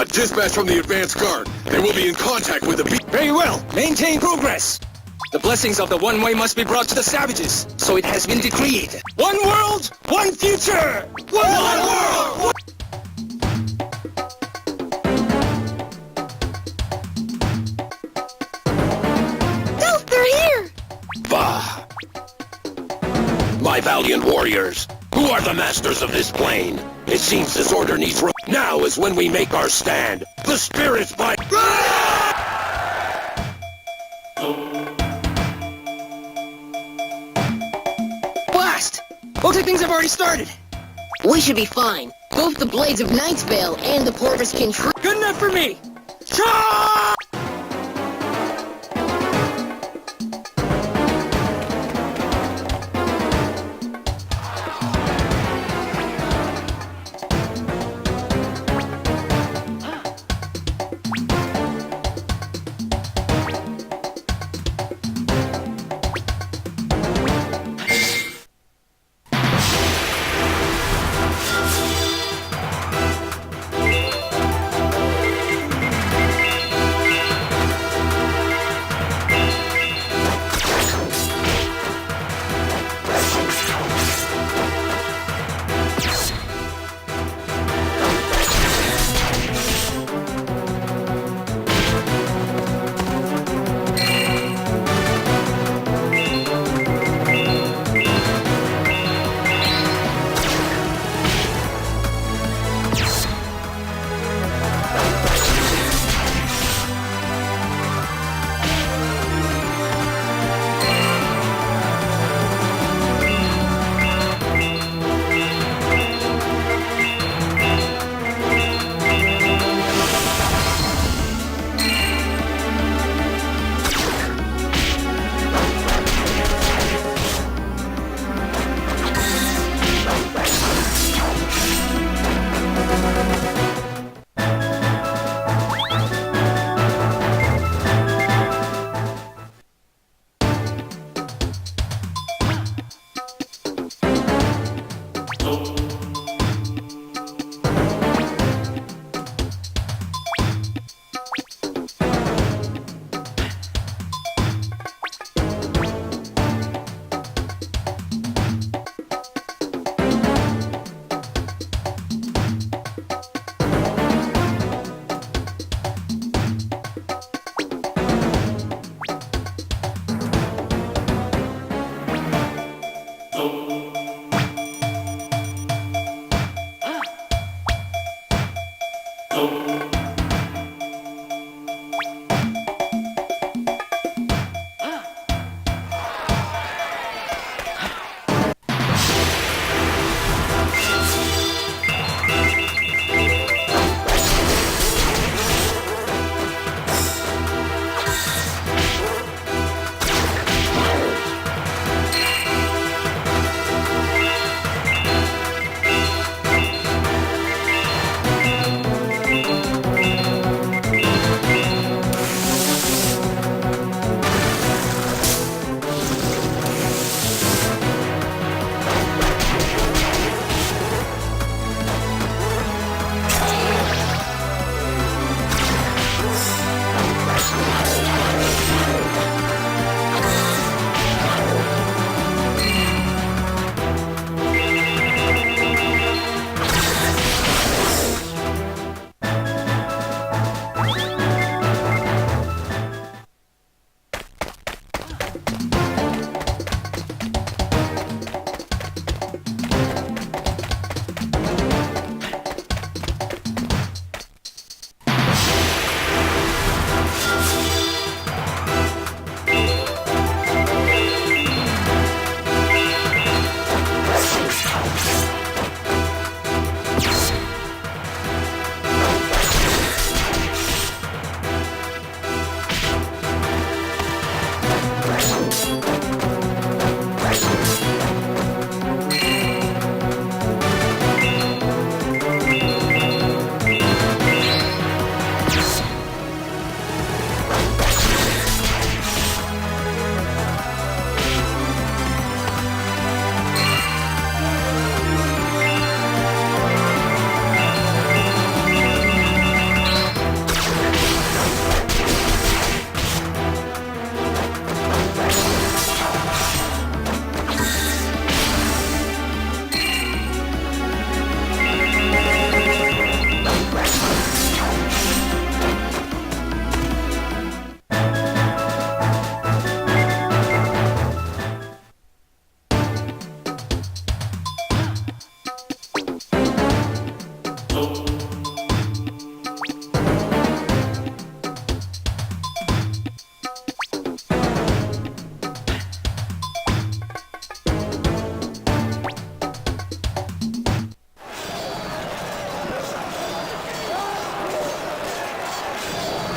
A dispatch from the advance guard. They will be in contact with the Very well. Maintain progress. The blessings of the One Way must be brought to the savages, so it has been decreed. One world, one future! One world! No, they're here! Bah! My valiant warriors, who are the masters of this plane? It seems this order needs Now is when we make our stand. The spirits by... Blast! Looks like things have already started. We should be fine. Both the Blades of Night's Veil and the Porpoise can Good enough for me! Charge!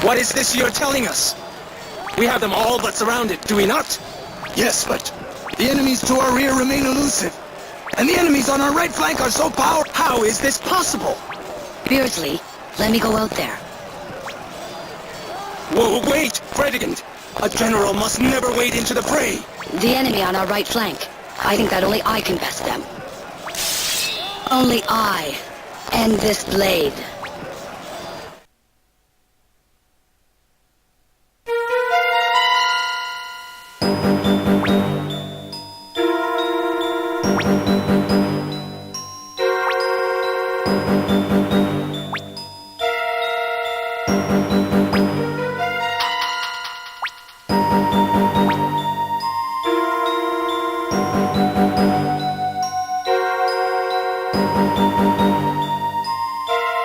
What is this you're telling us? We have them all but surrounded, do we not? Yes, but the enemies to our rear remain elusive. And the enemies on our right flank are so powerful. How is this possible? Beardsley, let me go out there. Whoa, wait, Fredegund! A general must never wade into the fray! The enemy on our right flank. I think that only I can best them. Only I end this blade.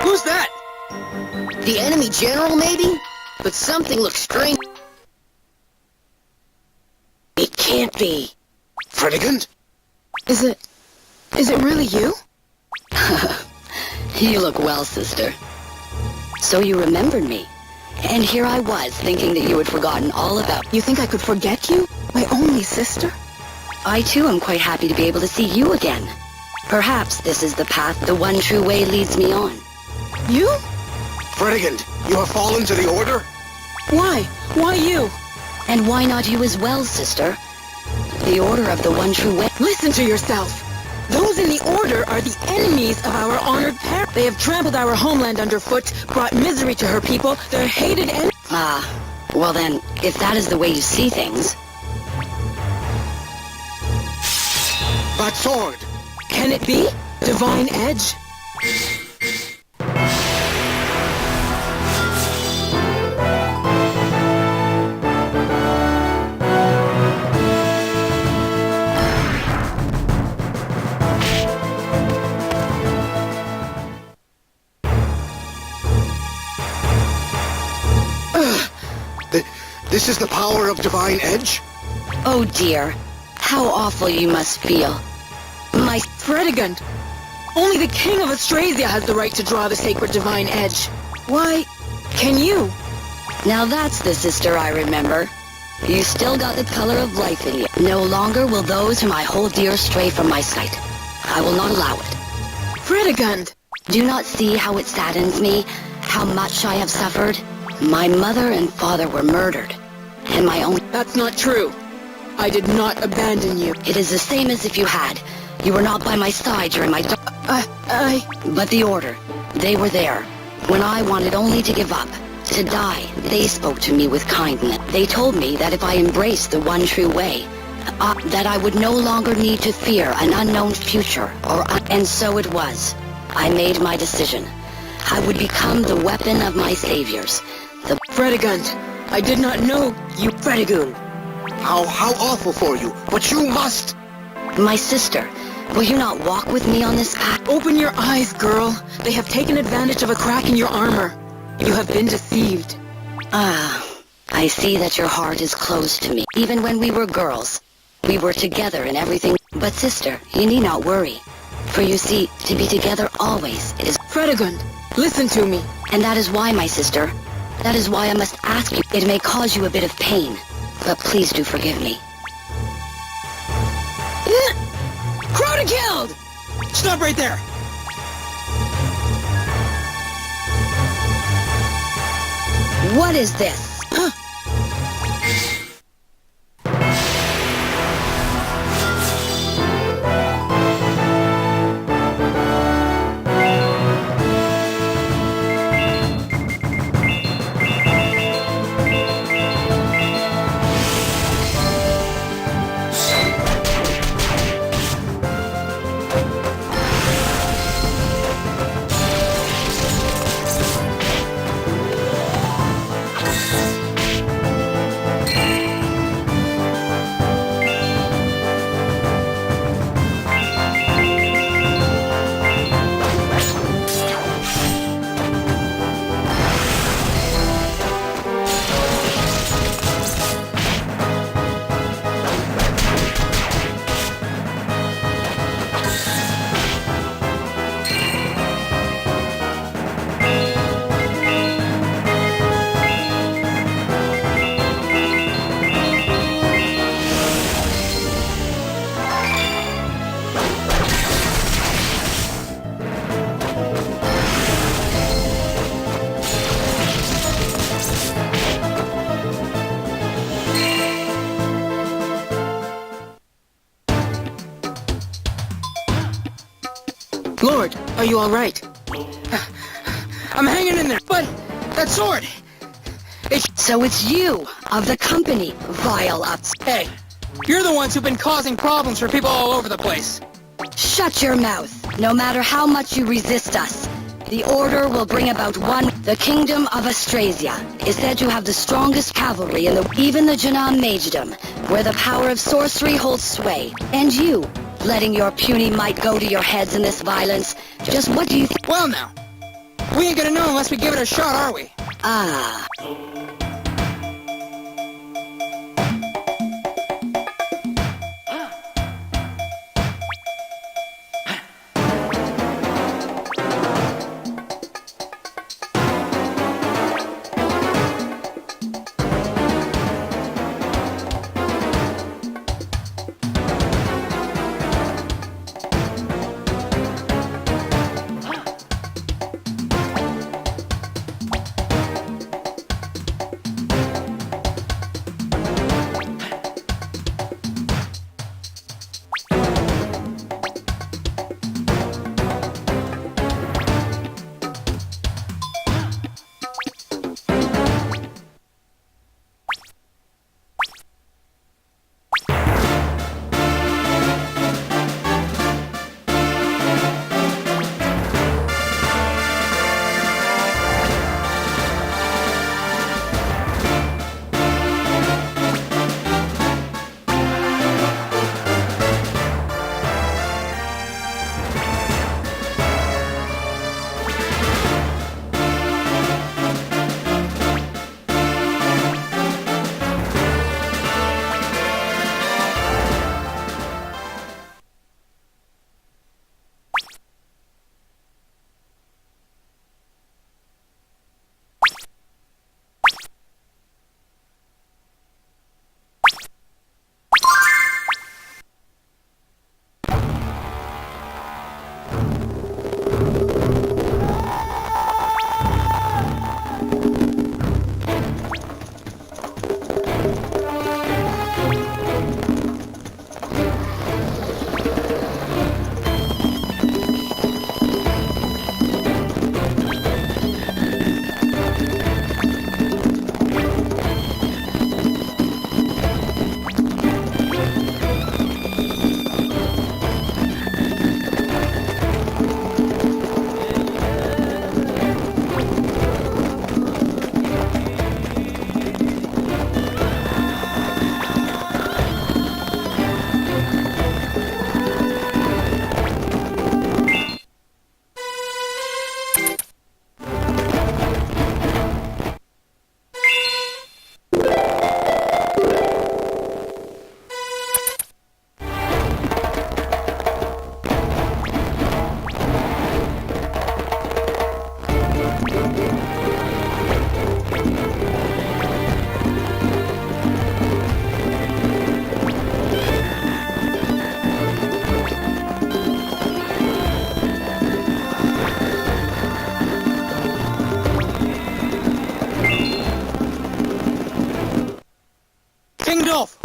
Who's that? The enemy general, maybe? But something looks strange. It can't be. Fredegund? Is it really you? You look well, sister. So you remembered me. And here I was, thinking that you had forgotten all about... You think I could forget you? My only sister? I too am quite happy to be able to see you again. Perhaps this is the path the one true way leads me on. You? Fredegund, you have fallen to the Order? Why? Why you? And why not you as well, sister? The Order of the One True Way. Listen to yourself. Those in the Order are the enemies of our honored parent. They have trampled our homeland underfoot, brought misery to her people. They're hated and... Well then, if that is the way you see things... That sword! Can it be? Divine Edge? This is the power of Divine Edge? Oh dear, how awful you must feel. My... Fredegund! Only the King of Austrasia has the right to draw the sacred Divine Edge. Why, can you? Now that's the sister I remember. You still got the color of life in you. No longer will those whom I hold dear stray from my sight. I will not allow it. Fredegund! Do not see how it saddens me, how much I have suffered? My mother and father were murdered, and my only... That's not true. I did not abandon you. It is the same as if you had. You were not by my side during my... But the Order, they were there. When I wanted only to give up, to die, they spoke to me with kindness. They told me that if I embraced the one true way, that I would no longer need to fear an unknown future, and so it was. I made my decision. I would become the weapon of my saviors. The... Fredegund, I did not know you... Fredegund! How awful for you, but you must... My sister, will you not walk with me on this path? Open your eyes, girl. They have taken advantage of a crack in your armor. You have been deceived. I see that your heart is closed to me. Even when we were girls, we were together in everything. But sister, you need not worry. For you see, to be together always is... Fredegund, listen to me. And that is why, my sister, that is why I must ask you. It may cause you a bit of pain, but please do forgive me. Crowder killed! Stop right there! What is this? Are you all right? I'm hanging in there, but that sword! So it's you, of the company, vile ups. Hey, you're the ones who've been causing problems for people all over the place. Shut your mouth. No matter how much you resist us, the Order will bring about one. The Kingdom of Austrasia is said to have the strongest cavalry in even the Janam Magedom, where the power of sorcery holds sway. And you, letting your puny might go to your heads in this violence, just what do you think? Well now, we ain't gonna know unless we give it a shot, are we? Ah.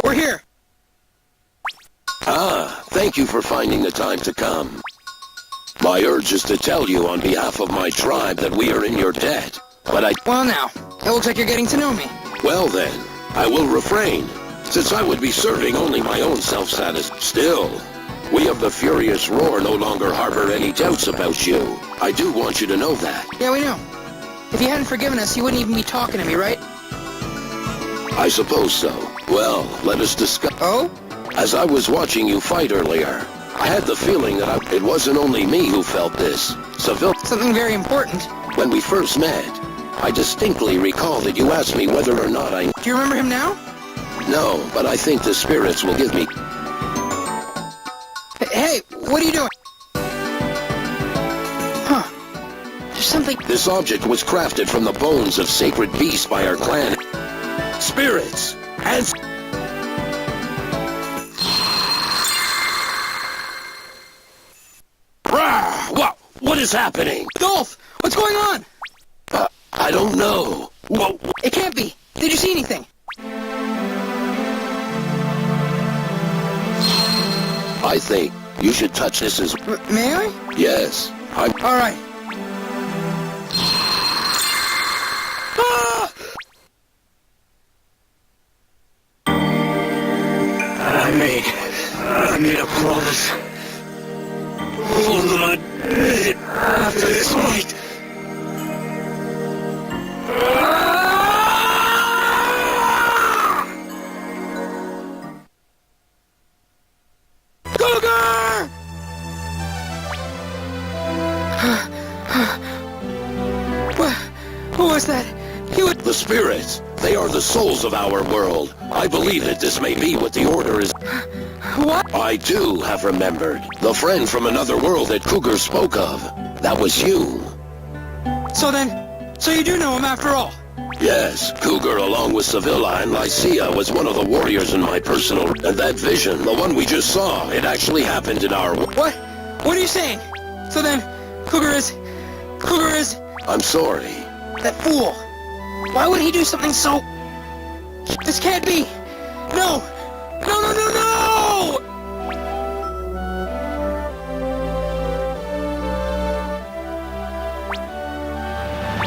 We're here. Thank you for finding the time to come. My urge is to tell you on behalf of my tribe that we are in your debt, but Well now, it looks like you're getting to know me. Well then, I will refrain, since I would be serving only my own self-satisfaction. Still, we of the Furious Roar no longer harbor any doubts about you. I do want you to know that. Yeah, we know. If you hadn't forgiven us, you wouldn't even be talking to me, right? I suppose so. Well, let us discuss. Oh? As I was watching you fight earlier, I had the feeling that it wasn't only me who felt this. Something very important. When we first met, I distinctly recall that you asked me whether or not I... Do you remember him now? No, but I think the spirits will give me... Hey, what are you doing? Huh. There's something... This object was crafted from the bones of sacred beasts by our clan. Spirits! And... What is happening? Dolph! What's going on? I don't know. Whoa. It can't be. Did you see anything? I think you should touch this as... May I? Yes. All right. Ah! I made a promise. Hold on. After this fight. Cougar! What was that? The spirits. They are the souls of our world. I believe that this may be what the Order is. What? I too have remembered. The friend from another world that Cougar spoke of. That was you. So you do know him after all? Yes, Cougar along with Sevilla and Lycia was one of the warriors in my personal... And that vision, the one we just saw, it actually happened in our... What? What are you saying? So then, Cougar is... I'm sorry. That fool. Why would he do something so... This can't be. No! No, no, no, no!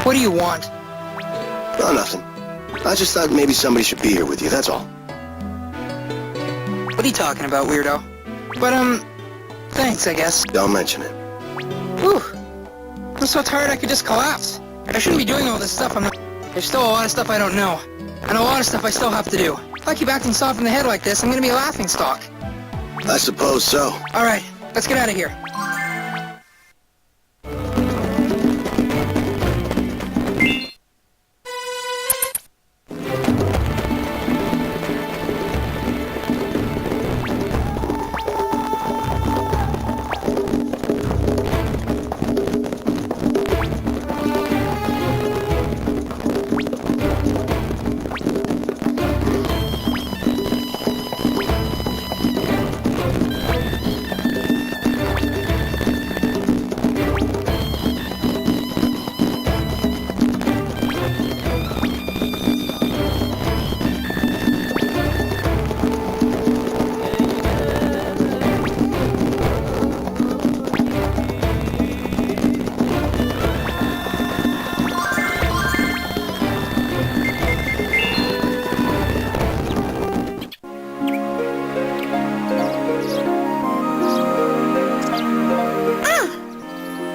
What do you want? Oh, nothing. I just thought maybe somebody should be here with you, that's all. What are you talking about, weirdo? But, thanks, I guess. Don't mention it. Whew. I'm so tired I could just collapse. I shouldn't be doing all this stuff. There's still a lot of stuff I don't know. And a lot of stuff I still have to do. If I keep acting soft in the head like this, I'm gonna be a laughingstock. I suppose so. Alright, let's get out of here.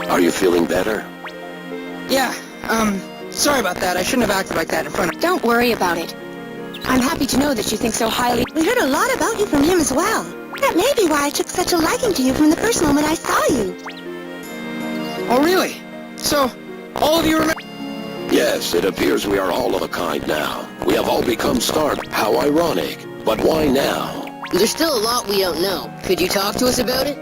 Are you feeling better? Yeah, sorry about that. I shouldn't have acted like that in front of... Don't worry about it. I'm happy to know that you think so highly. We heard a lot about you from him as well. That may be why I took such a liking to you from the first moment I saw you. Oh, really? So, all of you remember... Yes, it appears we are all of a kind now. We have all become starved. How ironic. But why now? There's still a lot we don't know. Could you talk to us about it?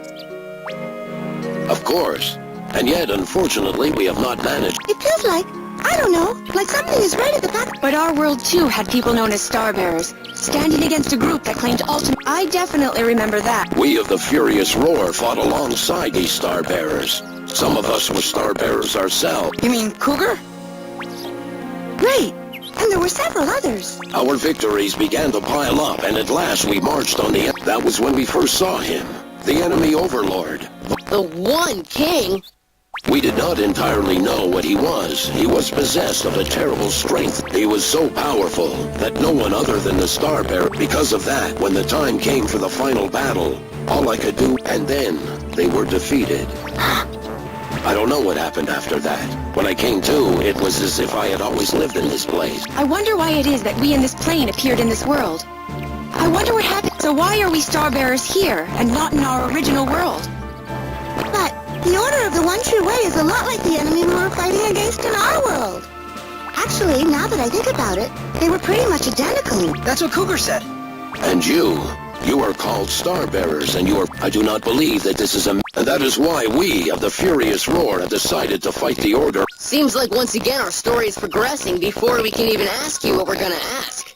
Of course. And yet, unfortunately, we have not managed. It feels like, I don't know, like something is right at the back. But our world too had people known as Starbearers, standing against a group that claimed ultimate... I definitely remember that. We of the Furious Roar fought alongside these Starbearers. Some of us were Starbearers ourselves. You mean Cougar? Right, and there were several others. Our victories began to pile up, and at last we marched on the... That was when we first saw him. The enemy overlord. The One King? We did not entirely know what he was. He was possessed of a terrible strength. He was so powerful that no one other than the Starbearer... Because of that, when the time came for the final battle, all I could do... And then, they were defeated. I don't know what happened after that. When I came to, it was as if I had always lived in this place. I wonder why it is that we in this plane appeared in this world. I wonder what happened. So why are we Starbearers here, and not in our original world? But the Order of the One True Way is a lot like the enemy we were fighting against in our world. Actually, now that I think about it, they were pretty much identical. That's what Cougar said. And you are called Starbearers, and you are... I do not believe that this is a... And that is why we of the Furious Roar have decided to fight the Order. Seems like once again our story is progressing before we can even ask you what we're gonna ask.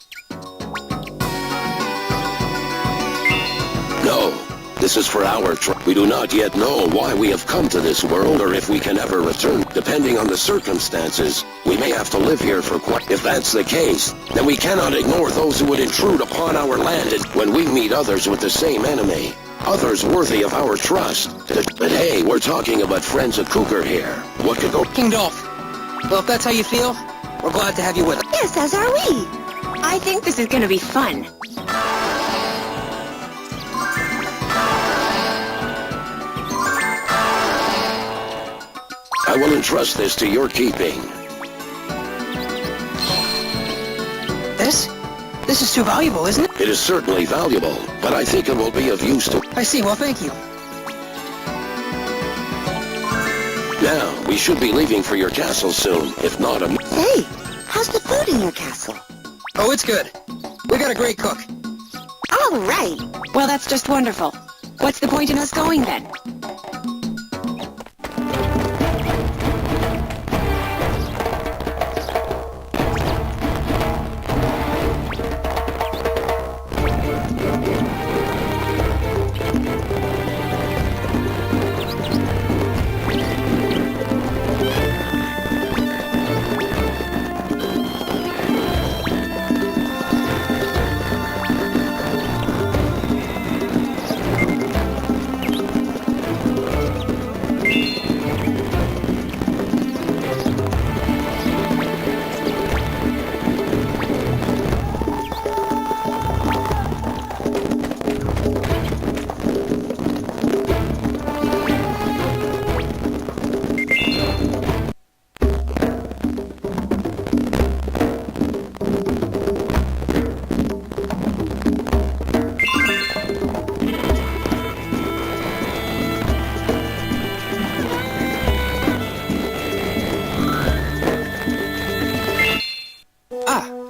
No, this is for our We do not yet know why we have come to this world or if we can ever return. Depending on the circumstances, we may have to live here for quite... If that's the case, then we cannot ignore those who would intrude upon our land when we meet others with the same enemy. Others worthy of our trust. But hey, we're talking about friends of Cougar here. What could go... King Dolph. Well, if that's how you feel, we're glad to have you with us. Yes, as are we. I think this is gonna be fun. I will entrust this to your keeping. This is too valuable, isn't it? It is certainly valuable, but I think it will be of use to... I see. Well, thank you. Now, we should be leaving for your castle soon, if not a... Hey, how's the food in your castle? Oh, it's good. We got a great cook. All right. Well, that's just wonderful. What's the point in us going then?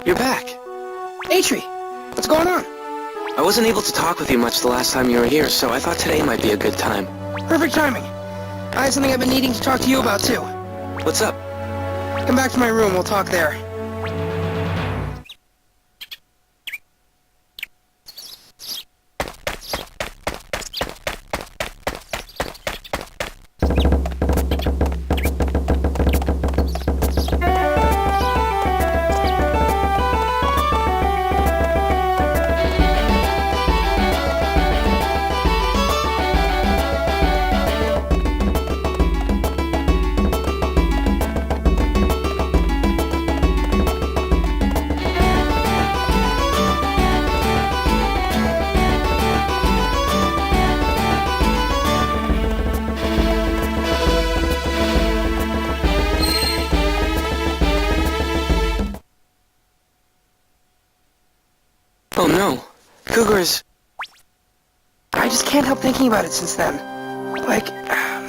You're back. Atri, what's going on? I wasn't able to talk with you much the last time you were here, so I thought today might be a good time. Perfect timing. I have something I've been needing to talk to you about, too. What's up? Come back to my room, we'll talk there. Oh no. Cougar's... I just can't help thinking about it since then. Like,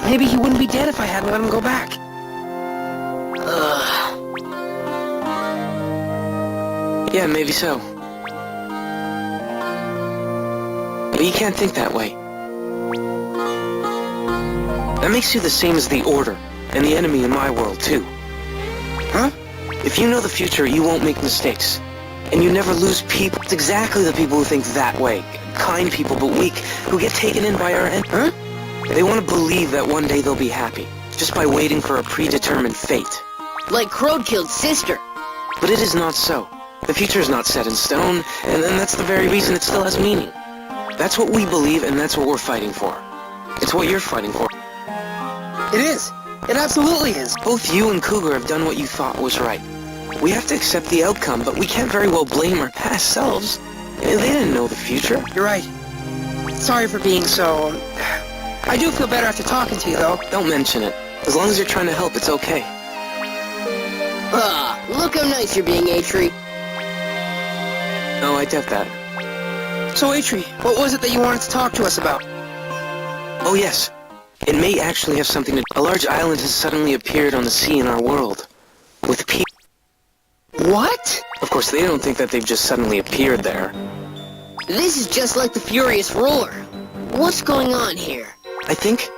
maybe he wouldn't be dead if I hadn't let him go back. Yeah, maybe so. But you can't think that way. That makes you the same as the Order, and the enemy in my world, too. Huh? If you know the future, you won't make mistakes. And you never lose people. It's exactly the people who think that way. Kind people, but weak, who get taken in by our end. Huh? They want to believe that one day they'll be happy, just by waiting for a predetermined fate. Like Crowkill's sister. But it is not so. The future is not set in stone, and that's the very reason it still has meaning. That's what we believe, and that's what we're fighting for. It's what you're fighting for. It is. It absolutely is. Both you and Cougar have done what you thought was right. We have to accept the outcome, but we can't very well blame our past selves. They didn't know the future. You're right. Sorry for being so... I do feel better after talking to you, though. Don't mention it. As long as you're trying to help, it's okay. Ah, look how nice you're being, Atri. No, I doubt that. So, Atri, what was it that you wanted to talk to us about? Oh, yes. It may actually have something to... A large island has suddenly appeared on the sea in our world. With people... What? Of course, they don't think that they've just suddenly appeared there. This is just like the Furious Roar. What's going on here? I think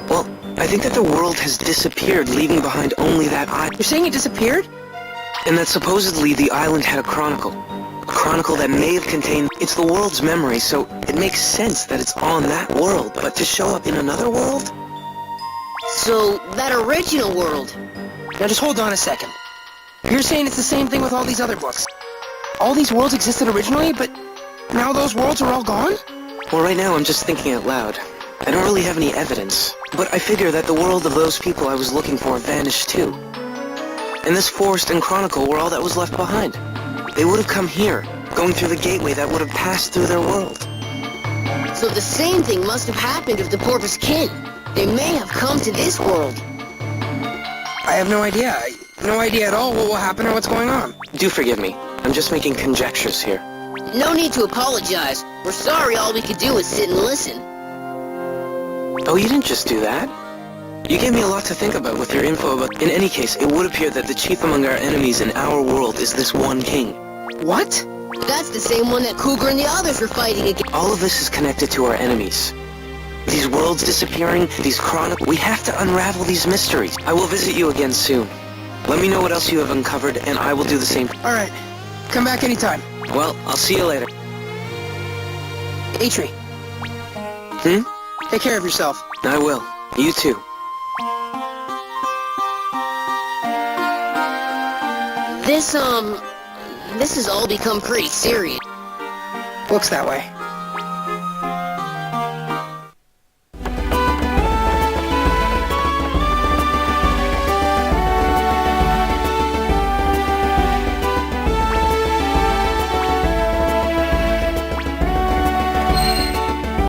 that the world has disappeared, leaving behind only that island. You're saying it disappeared? And that supposedly the island had a chronicle. A chronicle that may have contained... It's the world's memory, so it makes sense that it's on that world, but to show up in another world? So, that original world. Now just hold on a second. You're saying it's the same thing with all these other books. All these worlds existed originally, but now those worlds are all gone? Well, right now I'm just thinking out loud. I don't really have any evidence, but I figure that the world of those people I was looking for vanished too. And this forest and chronicle were all that was left behind. They would have come here, going through the gateway that would have passed through their world. So the same thing must have happened with the Porpoise kin. They may have come to this world. I have no idea. No idea at all what will happen or what's going on. Do forgive me. I'm just making conjectures here. No need to apologize. We're sorry all we could do was sit and listen. Oh, you didn't just do that. You gave me a lot to think about with your info about... In any case, it would appear that the chief among our enemies in our world is this one king. What? That's the same one that Cougar and the others were fighting against. All of this is connected to our enemies. These worlds disappearing, these chronicles... We have to unravel these mysteries. I will visit you again soon. Let me know what else you have uncovered, and I will do the same. Alright. Come back anytime. Well, I'll see you later. Atri. Take care of yourself. I will. You too. This has all become pretty serious. Looks that way.